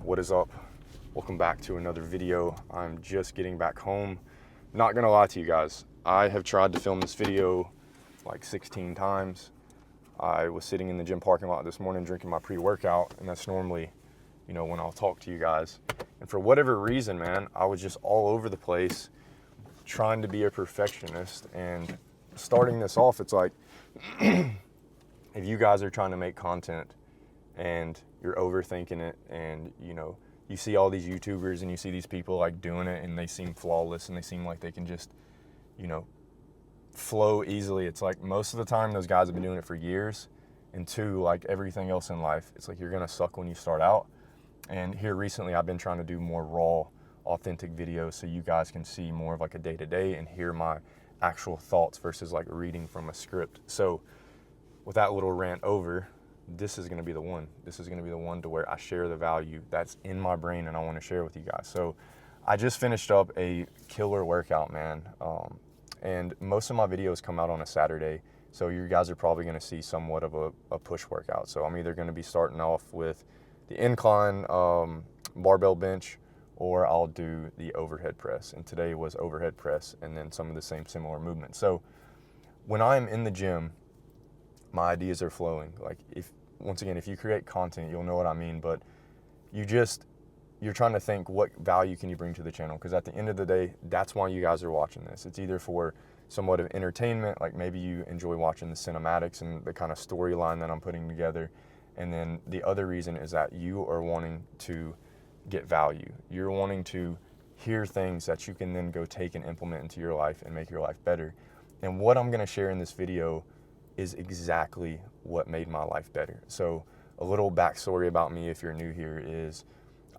What is up? Welcome back to another video. I'm just getting back home. Not gonna lie to you guys, I have tried to film this video like 16 times. I was sitting in the gym parking lot this morning drinking my pre-workout, and that's normally, when I'll talk to you guys. And for whatever reason, man, I was just all over the place trying to be a perfectionist. And starting this off, it's like, if you guys are trying to make content and you're overthinking it, and you see all these YouTubers and you see these people like doing it and they seem flawless and they seem like they can just flow easily, it's like most of the time those guys have been doing it for years. And two, like everything else in life, it's like you're gonna suck when you start out. And here recently I've been trying to do more raw, authentic videos so you guys can see more of like a day-to-day and hear my actual thoughts versus like reading from a script. So with that little rant over, this is going to be the one. This is going to be the one to where I share the value that's in my brain and I want to share with you guys. So I just finished up a killer workout, man. And most of my videos come out on a Saturday. So you guys are probably going to see somewhat of a push workout. So I'm either going to be starting off with the incline barbell bench, or I'll do the overhead press. And today was overhead press and then some of the same similar movements. So when I'm in the gym, my ideas are flowing. Like if you create content, you'll know what I mean, but you're trying to think, what value can you bring to the channel? Because at the end of the day, that's why you guys are watching this. It's either for somewhat of entertainment, like maybe you enjoy watching the cinematics and the kind of storyline that I'm putting together. And then the other reason is that you are wanting to get value. You're wanting to hear things that you can then go take and implement into your life and make your life better. And what I'm going to share in this video is exactly what made my life better. So a little backstory about me, if you're new here, is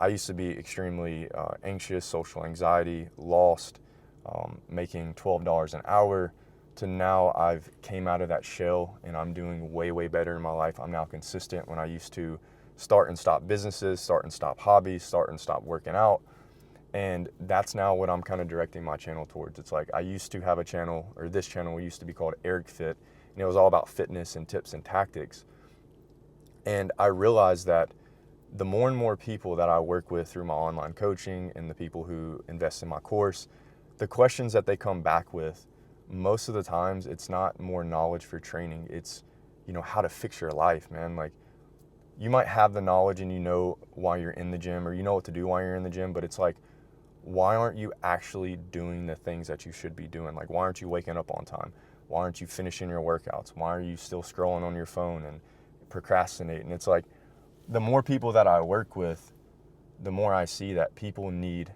I used to be extremely anxious, social anxiety, lost, making $12 an hour, to now I've came out of that shell and I'm doing way, way better in my life. I'm now consistent when I used to start and stop businesses, start and stop hobbies, start and stop working out. And that's now what I'm kind of directing my channel towards. It's like I used to have a channel, or this channel used to be called Eric Fit, and it was all about fitness and tips and tactics. And I realized that the more and more people that I work with through my online coaching and the people who invest in my course, the questions that they come back with, most of the times it's not more knowledge for training. It's, how to fix your life, man. Like you might have the knowledge and you know why you're in the gym, or you know what to do while you're in the gym, but it's like, why aren't you actually doing the things that you should be doing? Like, why aren't you waking up on time? Why aren't you finishing your workouts? Why are you still scrolling on your phone and procrastinating? It's like, the more people that I work with, the more I see that people need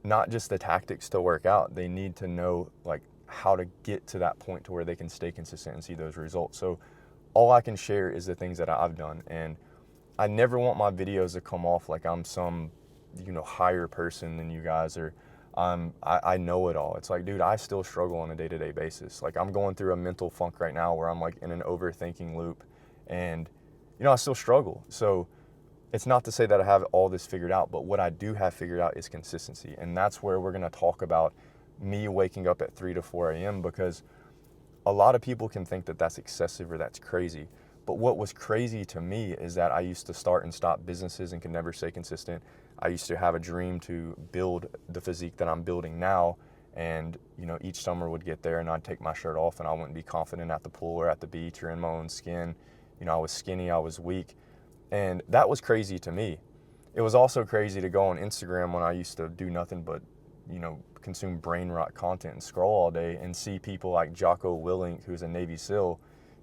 not just the tactics to work out, they need to know like how to get to that point to where they can stay consistent and see those results. So all I can share is the things that I've done. And I never want my videos to come off like I'm some, higher person than you guys, or I know it all. It's like, dude, I still struggle on a day-to-day basis. Like I'm going through a mental funk right now where I'm like in an overthinking loop, and I still struggle. So it's not to say that I have all this figured out, but what I do have figured out is consistency. And that's where we're going to talk about me waking up at 3 to 4 a.m. because a lot of people can think that that's excessive or that's crazy. But what was crazy to me is that I used to start and stop businesses and could never stay consistent. I used to have a dream to build the physique that I'm building now. And, each summer would get there and I'd take my shirt off and I wouldn't be confident at the pool or at the beach or in my own skin. I was skinny, I was weak. And that was crazy to me. It was also crazy to go on Instagram when I used to do nothing but, consume brain rot content and scroll all day and see people like Jocko Willink, who's a Navy SEAL,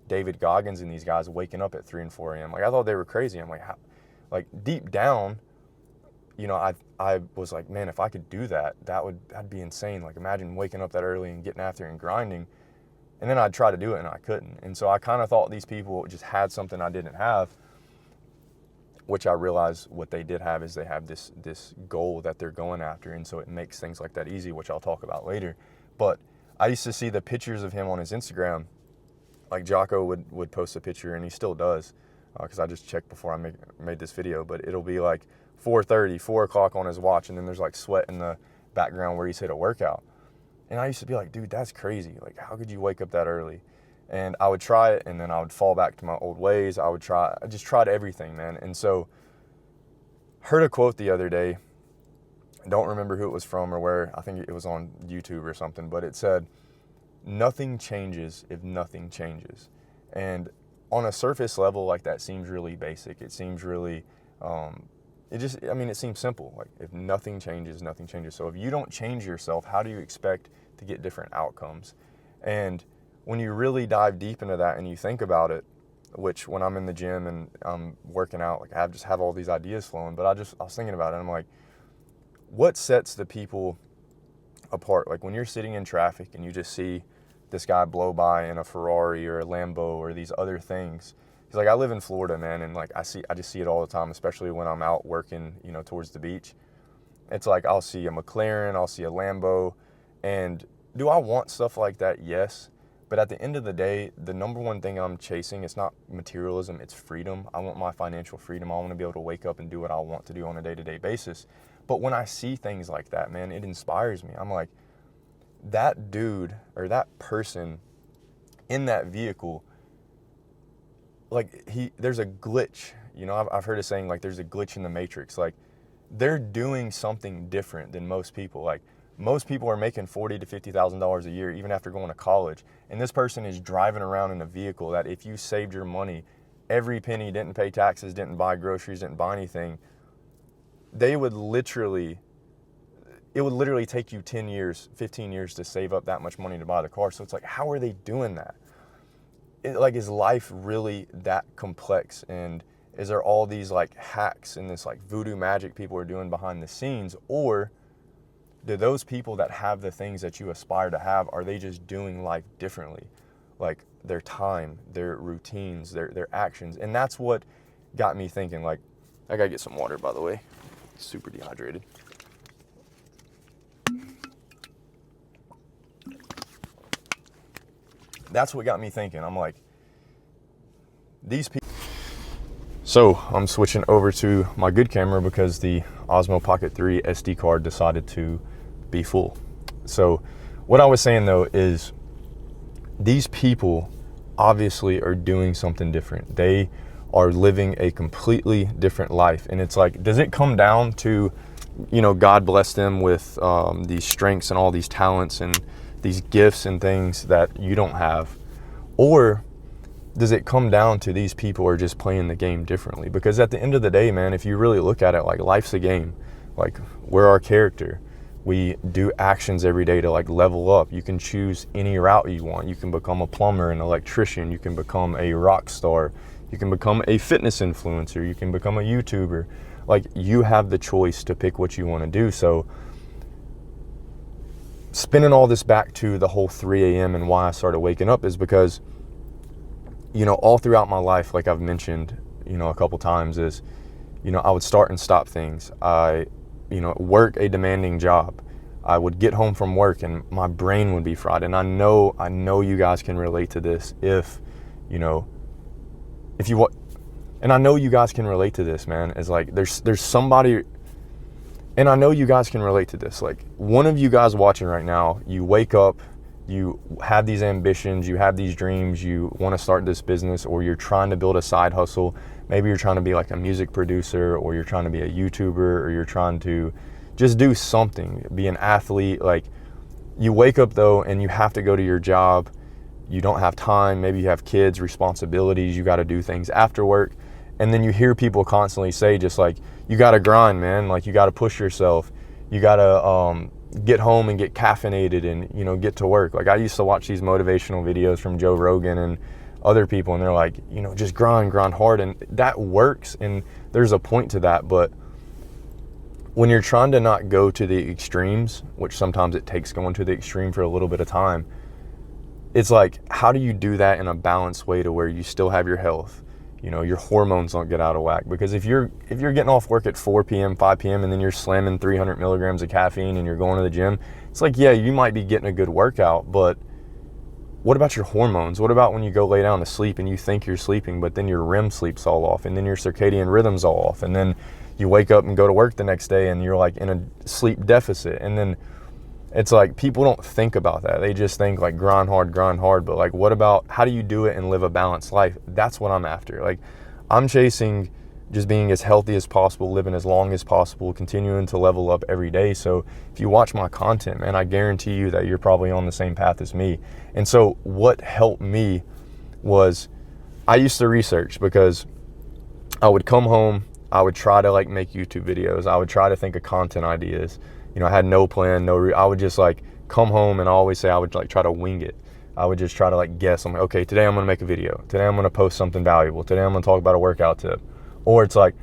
David Goggins, and these guys waking up at 3 and 4 a.m. Like I thought they were crazy. I'm like, how? Like deep down, I was like, man, if I could do that, that'd be insane. Like imagine waking up that early and getting after it and grinding. And then I'd try to do it and I couldn't. And so I kind of thought these people just had something I didn't have, which I realized what they did have is they have this goal that they're going after. And so it makes things like that easy, which I'll talk about later. But I used to see the pictures of him on his Instagram. Like Jocko would post a picture, and he still does, because I just checked before I made this video, but it'll be like 4:30, 4 o'clock on his watch, and then there's like sweat in the background where he's hit a workout. And I used to be like, dude, that's crazy. Like, how could you wake up that early? And I would try it, and then I would fall back to my old ways. I just tried everything, man. And so heard a quote the other day. I don't remember who it was from or where. I think it was on YouTube or something, but it said, nothing changes if nothing changes. And on a surface level, like, that seems really basic. It seems really, it seems simple. Like, if nothing changes, nothing changes. So if you don't change yourself, how do you expect to get different outcomes? And when you really dive deep into that and you think about it, which when I'm in the gym and I'm working out, like, I just have all these ideas flowing, but I was thinking about it, and I'm like, what sets the people apart? Like, when you're sitting in traffic and you just see this guy blow by in a Ferrari or a Lambo or these other things. He's like, I live in Florida, man, and like I just see it all the time, especially when I'm out working, towards the beach. It's like I'll see a McLaren, I'll see a Lambo, and do I want stuff like that? Yes. But at the end of the day, the number one thing I'm chasing, it's not materialism, it's freedom. I want my financial freedom. I want to be able to wake up and do what I want to do on a day-to-day basis. But when I see things like that, man, it inspires me. I'm like, that dude or that person in that vehicle, like, there's a glitch. I've heard a saying, like, there's a glitch in the matrix. Like, they're doing something different than most people. Like, most people are making $40,000 to $50,000 a year, even after going to college. And this person is driving around in a vehicle that, if you saved your money, every penny, didn't pay taxes, didn't buy groceries, didn't buy anything, it would literally take you 10 years, 15 years to save up that much money to buy the car. So it's like, how are they doing that? Is life really that complex? And is there all these, like, hacks and this, like, voodoo magic people are doing behind the scenes? Or do those people that have the things that you aspire to have, are they just doing life differently? Like, their time, their routines, their actions. And that's what got me thinking. Like, I gotta get some water, by the way. Super dehydrated. That's what got me thinking. I'm like, these people. So I'm switching over to my good camera because the Osmo Pocket 3 SD card decided to be full. So what I was saying, though, is these people obviously are doing something different. They are living a completely different life. And it's like, does it come down to, God bless them with these strengths and all these talents and these gifts and things that you don't have? Or does it come down to these people are just playing the game differently? Because at the end of the day, man, if you really look at it, like, life's a game. Like, we're our character. We do actions every day to, like, level up. You can choose any route you want. You can become a plumber, an electrician. You can become a rock star. You can become a fitness influencer. You can become a YouTuber. Like, you have the choice to pick what you want to do. So spinning all this back to the whole 3 a.m. and why I started waking up is because, all throughout my life, like I've mentioned, a couple times, is, I would start and stop things. I, work a demanding job. I would get home from work and my brain would be fried. And I know you guys can relate to this if you want, and I know you guys can relate to this, man. Is like, there's somebody. And I know you guys can relate to this. Like, one of you guys watching right now, you wake up, you have these ambitions, you have these dreams, you want to start this business, or you're trying to build a side hustle. Maybe you're trying to be like a music producer, or you're trying to be a YouTuber, or you're trying to just do something, be an athlete. Like, you wake up, though, and you have to go to your job. You don't have time. Maybe you have kids, responsibilities. You got to do things after work. And then you hear people constantly say, just like, you got to grind, man. Like, you got to push yourself. You got to get home and get caffeinated and, get to work. Like, I used to watch these motivational videos from Joe Rogan and other people, and they're like, just grind hard. And that works, and there's a point to that. But when you're trying to not go to the extremes, which sometimes it takes going to the extreme for a little bit of time, it's like, how do you do that in a balanced way to where you still have your health? Your hormones don't get out of whack. Because if you're getting off work at 4 p.m., 5 p.m., and then you're slamming 300 milligrams of caffeine and you're going to the gym, it's like, yeah, you might be getting a good workout, but what about your hormones? What about when you go lay down to sleep and you think you're sleeping, but then your REM sleep's all off, and then your circadian rhythm's all off, and then you wake up and go to work the next day and you're like in a sleep deficit? And then it's like, people don't think about that. They just think like grind hard. But like, what about, how do you do it and live a balanced life? That's what I'm after. Like, I'm chasing just being as healthy as possible, living as long as possible, continuing to level up every day. So if you watch my content, man, I guarantee you that you're probably on the same path as me. And so what helped me was I used to research, because I would come home, I would try to like make YouTube videos. I would try to think of content ideas. You know, I had no plan, I would just like come home, and I always say I would like try to wing it. I would just try to like guess. I'm like, okay, today I'm going to make a video. Today I'm going to post something valuable. Today I'm going to talk about a workout tip. Or it's like,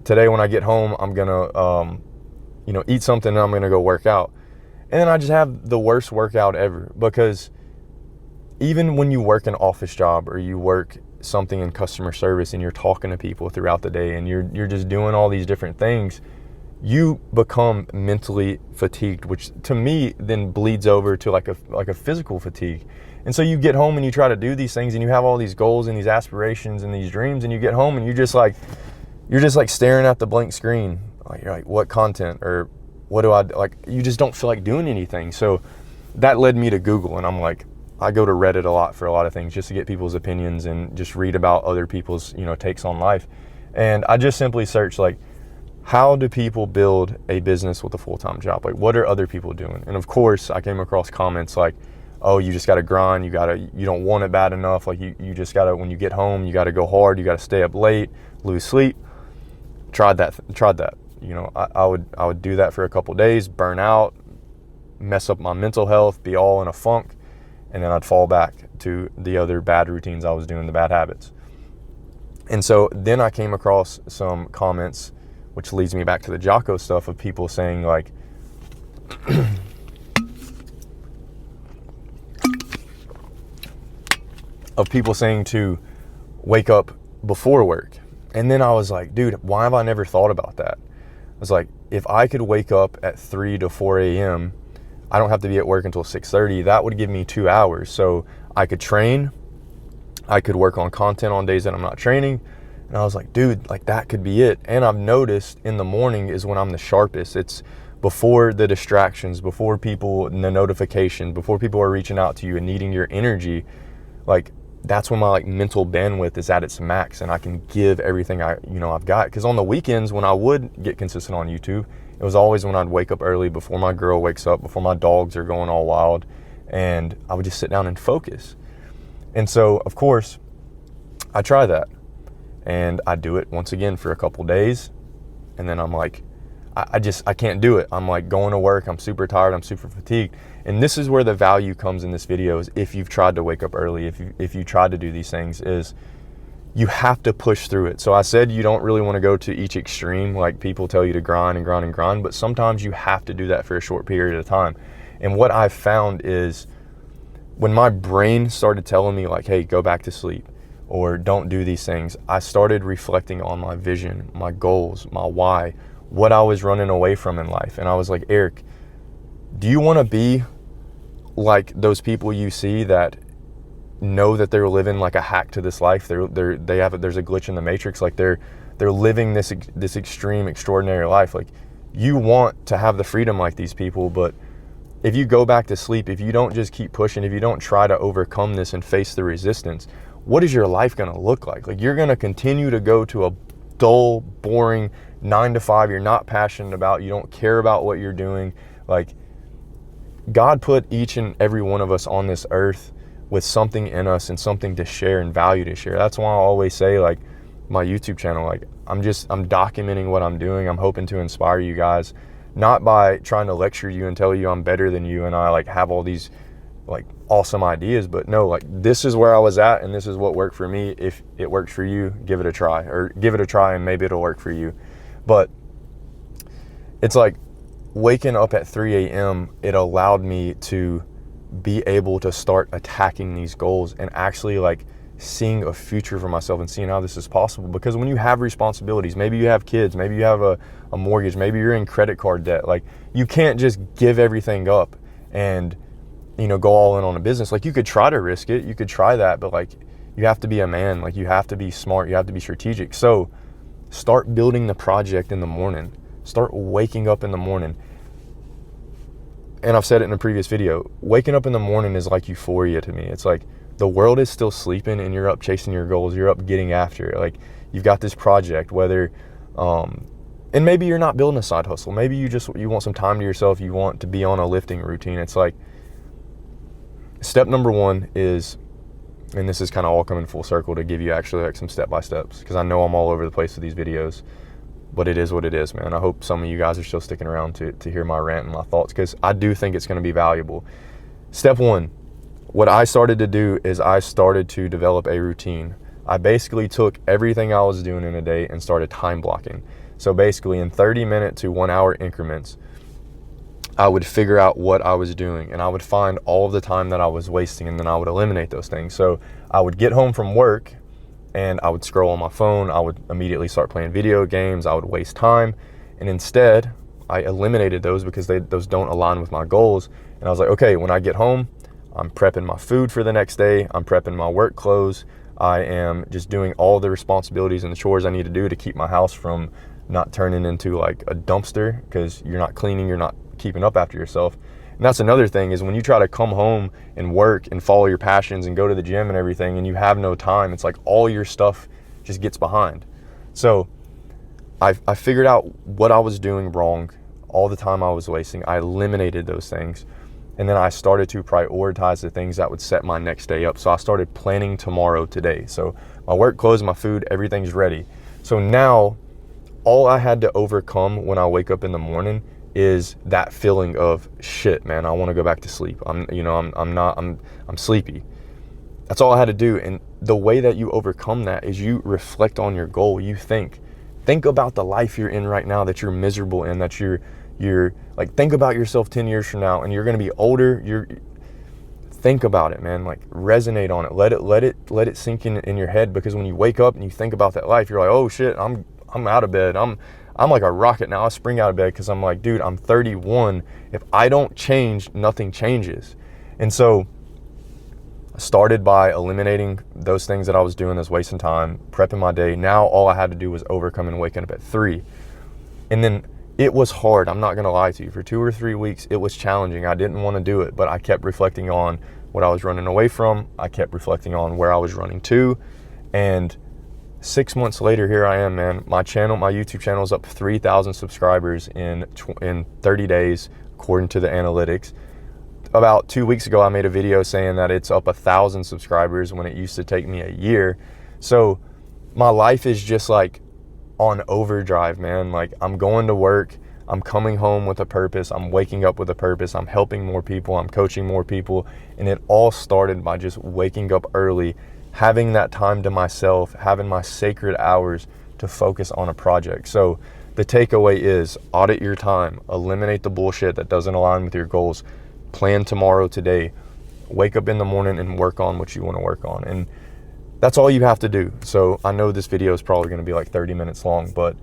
today when I get home, I'm going to, eat something, and I'm going to go work out. And then I just have the worst workout ever, because even when you work an office job, or you work something in customer service, and you're talking to people throughout the day, and you're just doing all these different things, you become mentally fatigued, which to me then bleeds over to like a physical fatigue. And so you get home and you try to do these things, and you have all these goals and these aspirations and these dreams, and you get home and you're just like staring at the blank screen. Like, you're like, what content, or what do I like? You just don't feel like doing anything. So that led me to Google, and I'm like, I go to Reddit a lot for a lot of things, just to get people's opinions and just read about other people's, takes on life. And I just simply searched like, how do people build a business with a full-time job? Like, what are other people doing? And of course, I came across comments like, oh, you just got to grind. You don't want it bad enough. Like you just got to, when you get home, you got to go hard. You got to stay up late, lose sleep. Tried that. I would do that for a couple days, burn out, mess up my mental health, be all in a funk. And then I'd fall back to the other bad routines I was doing, the bad habits. And so then I came across some comments, which leads me back to the Jocko stuff, of people saying like, to wake up before work. And then I was like, dude, why have I never thought about that? I was like, if I could wake up at 3 to 4 a.m., I don't have to be at work until 6:30. That would give me 2 hours. So I could train, I could work on content on days that I'm not training. And I was like, dude, like that could be it. And I've noticed in the morning is when I'm the sharpest. It's before the distractions, before people, the notifications, before people are reaching out to you and needing your energy. Like, that's when my like mental bandwidth is at its max, and I can give everything I've got. Because on the weekends, when I would get consistent on YouTube, it was always when I'd wake up early, before my girl wakes up, before my dogs are going all wild, and I would just sit down and focus. And so, of course, I try that, and I do it once again for a couple days, and then I'm like, I can't do it. I'm like going to work, I'm super tired, I'm super fatigued. And this is where the value comes in this video, is if you've tried to wake up early, if you tried to do these things, is you have to push through it. So I said you don't really want to go to each extreme, like people tell you to grind and grind and grind, but sometimes you have to do that for a short period of time. And what I've found is when my brain started telling me like, hey, go back to sleep, or don't do these things, I started reflecting on my vision, my goals, my why, what I was running away from in life. And I was like, Eric, do you want to be like those people you see that know that they're living like a hack to this life? There's a glitch in the matrix. Like they're living this extreme, extraordinary life. Like, you want to have the freedom like these people, but if you go back to sleep, if you don't just keep pushing, if you don't try to overcome this and face the resistance, what is your life going to look like? Like, you're going to continue to go to a dull, boring 9 to 5 you're not passionate about. You don't care about what you're doing. Like, God put each and every one of us on this earth with something in us and something to share and value to share. That's why I always say, like, my YouTube channel, like, I'm documenting what I'm doing. I'm hoping to inspire you guys, not by trying to lecture you and tell you I'm better than you and I like have all these like awesome ideas, but no, like, this is where I was at and this is what worked for me. If it works for you, give it a try, and maybe it'll work for you. But it's like waking up at 3 a.m., it allowed me to be able to start attacking these goals and actually like seeing a future for myself and seeing how this is possible. Because when you have responsibilities, maybe you have kids, maybe you have a mortgage, maybe you're in credit card debt, like, you can't just give everything up and, go all in on a business. Like, you could try to risk it, you could try that, but like, you have to be a man, like, you have to be smart, you have to be strategic. So start building the project in the morning, start waking up in the morning. And I've said it in a previous video, waking up in the morning is like euphoria to me. It's like the world is still sleeping and you're up chasing your goals, you're up getting after it. Like, you've got this project, whether, and maybe you're not building a side hustle. Maybe you want some time to yourself. You want to be on a lifting routine. It's like, step number one is, and this is kind of all coming full circle to give you actually like some step-by-steps, because I know I'm all over the place with these videos, but it is what it is, man. I hope some of you guys are still sticking around to hear my rant and my thoughts, because I do think it's going to be valuable. Step one, what I started to do is I started to develop a routine. I basically took everything I was doing in a day and started time blocking. So basically in 30-minute to 1 hour increments, I would figure out what I was doing, and I would find all of the time that I was wasting, and then I would eliminate those things. So I would get home from work and I would scroll on my phone. I would immediately start playing video games. I would waste time. And instead, I eliminated those because those don't align with my goals. And I was like, okay, when I get home, I'm prepping my food for the next day. I'm prepping my work clothes. I am just doing all the responsibilities and the chores I need to do to keep my house from not turning into like a dumpster, because you're not cleaning, you're not keeping up after yourself. And that's another thing, is when you try to come home and work and follow your passions and go to the gym and everything, and you have no time, it's like all your stuff just gets behind. So I figured out what I was doing wrong, all the time I was wasting. I eliminated those things. And then I started to prioritize the things that would set my next day up. So I started planning tomorrow today. So my work clothes, my food, everything's ready. So now all I had to overcome when I wake up in the morning is that feeling of shit, man, I want to go back to sleep. I'm sleepy. That's all I had to do. And the way that you overcome that is you reflect on your goal. You think about the life you're in right now that you're miserable in, that you're like, think about yourself 10 years from now, and you're going to be older. Think about it, man. Like, resonate on it. Let it sink in your head, because when you wake up and you think about that life, you're like, oh shit, I'm out of bed. I'm like a rocket now. I spring out of bed because I'm like, dude, I'm 31. If I don't change, nothing changes. And so I started by eliminating those things that I was doing that's wasting time, prepping my day. Now all I had to do was overcome and waking up at 3. And then it was hard. I'm not going to lie to you. For 2 or 3 weeks, it was challenging. I didn't want to do it, but I kept reflecting on what I was running away from. I kept reflecting on where I was running to. And 6 months later, here I am, man. My YouTube channel is up 3,000 subscribers in 30 days, according to the analytics. About 2 weeks ago, I made a video saying that it's up 1,000 subscribers when it used to take me a year. So my life is just like on overdrive, man. Like, I'm going to work, I'm coming home with a purpose, I'm waking up with a purpose, I'm helping more people, I'm coaching more people. And it all started by just waking up early, having that time to myself, having my sacred hours to focus on a project. So the takeaway is, audit your time, eliminate the bullshit that doesn't align with your goals, plan tomorrow today, wake up in the morning and work on what you want to work on. And that's all you have to do. So I know this video is probably going to be like 30 minutes long, but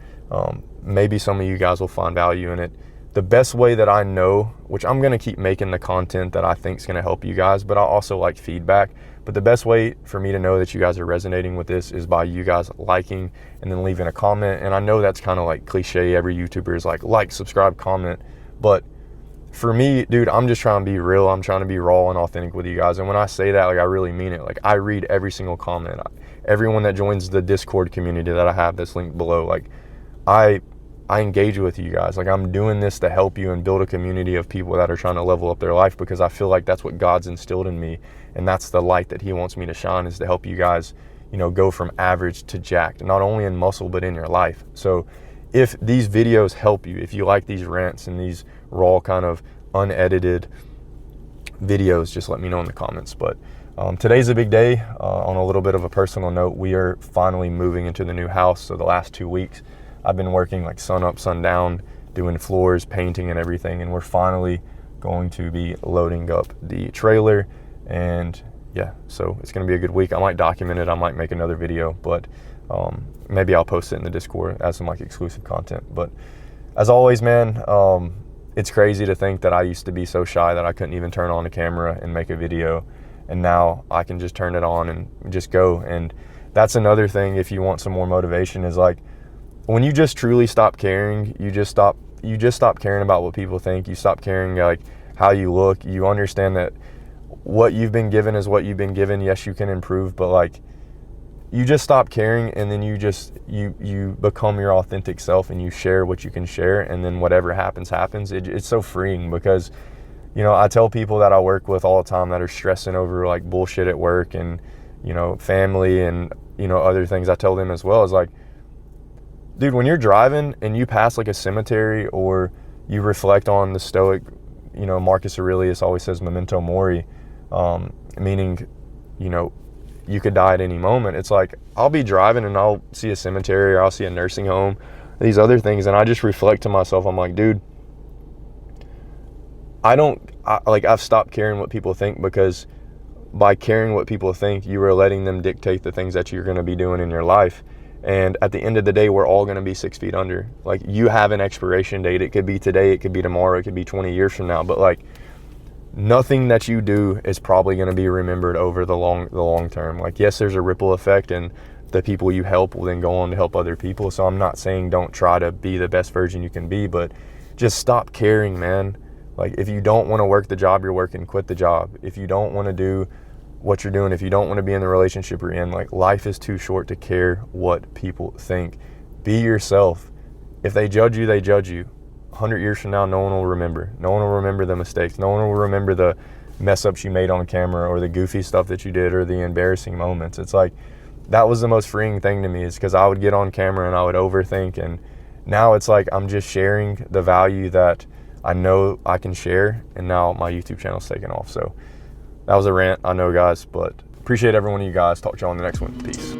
maybe some of you guys will find value in it. The best way that I know, which I'm going to keep making the content that I think is going to help you guys, but I also like feedback. But the best way for me to know that you guys are resonating with this is by you guys liking and then leaving a comment. And I know that's kind of like cliche. Every YouTuber is like, subscribe, comment. But for me, dude, I'm just trying to be real. I'm trying to be raw and authentic with you guys. And when I say that, like, I really mean it. Like, I read every single comment. Everyone that joins the Discord community that I have that's linked below, like, I engage with you guys. Like, I'm doing this to help you and build a community of people that are trying to level up their life, because I feel like that's what God's instilled in me. And that's the light that he wants me to shine, is to help you guys, go from average to jacked, not only in muscle, but in your life. So if these videos help you, if you like these rants and these raw kind of unedited videos, just let me know in the comments. But today's a big day. On a little bit of a personal note, we are finally moving into the new house. So the last 2 weeks, I've been working like sun up, sun down, doing floors, painting and everything. And we're finally going to be loading up the trailer. And yeah, so it's going to be a good week. I might document it. I might make another video, but maybe I'll post it in the Discord as some like exclusive content. But as always, man, it's crazy to think that I used to be so shy that I couldn't even turn on a camera and make a video. And now I can just turn it on and just go. And that's another thing, if you want some more motivation, is like, when you just truly stop caring, you just stop caring about what people think. You stop caring like how you look. You understand that what you've been given is what you've been given. Yes, you can improve, but like, you just stop caring, and then you become your authentic self, and you share what you can share, and then whatever happens. It's so freeing, because I tell people that I work with all the time that are stressing over like bullshit at work and family and other things. I tell them as well, is like, dude, when you're driving and you pass like a cemetery, or you reflect on the Stoic, Marcus Aurelius always says memento mori, meaning you could die at any moment. It's like, I'll be driving and I'll see a cemetery, or I'll see a nursing home, these other things, and I just reflect to myself, I'm like, dude, I've stopped caring what people think, because by caring what people think, you are letting them dictate the things that you're going to be doing in your life. And at the end of the day, we're all going to be 6 feet under. Like, you have an expiration date. It could be today, it could be tomorrow, it could be 20 years from now, but like, nothing that you do is probably going to be remembered over the long term. Like, yes, there's a ripple effect, and the people you help will then go on to help other people. So I'm not saying don't try to be the best version you can be, but just stop caring, man. Like, if you don't want to work the job you're working, quit the job. If you don't want to do what you're doing, if you don't want to be in the relationship you're in, like, life is too short to care what people think. Be yourself. If they judge you, they judge you. 100 years from now, no one will remember. No one will remember the mistakes. No one will remember the mess ups you made on camera, or the goofy stuff that you did, or the embarrassing moments. It's like, that was the most freeing thing to me, is because I would get on camera and I would overthink, and now it's like, I'm just sharing the value that I know I can share, and now my YouTube channel's taking off. So that was a rant, I know, guys, but appreciate every one of you guys. Talk to y'all on the next one. Peace.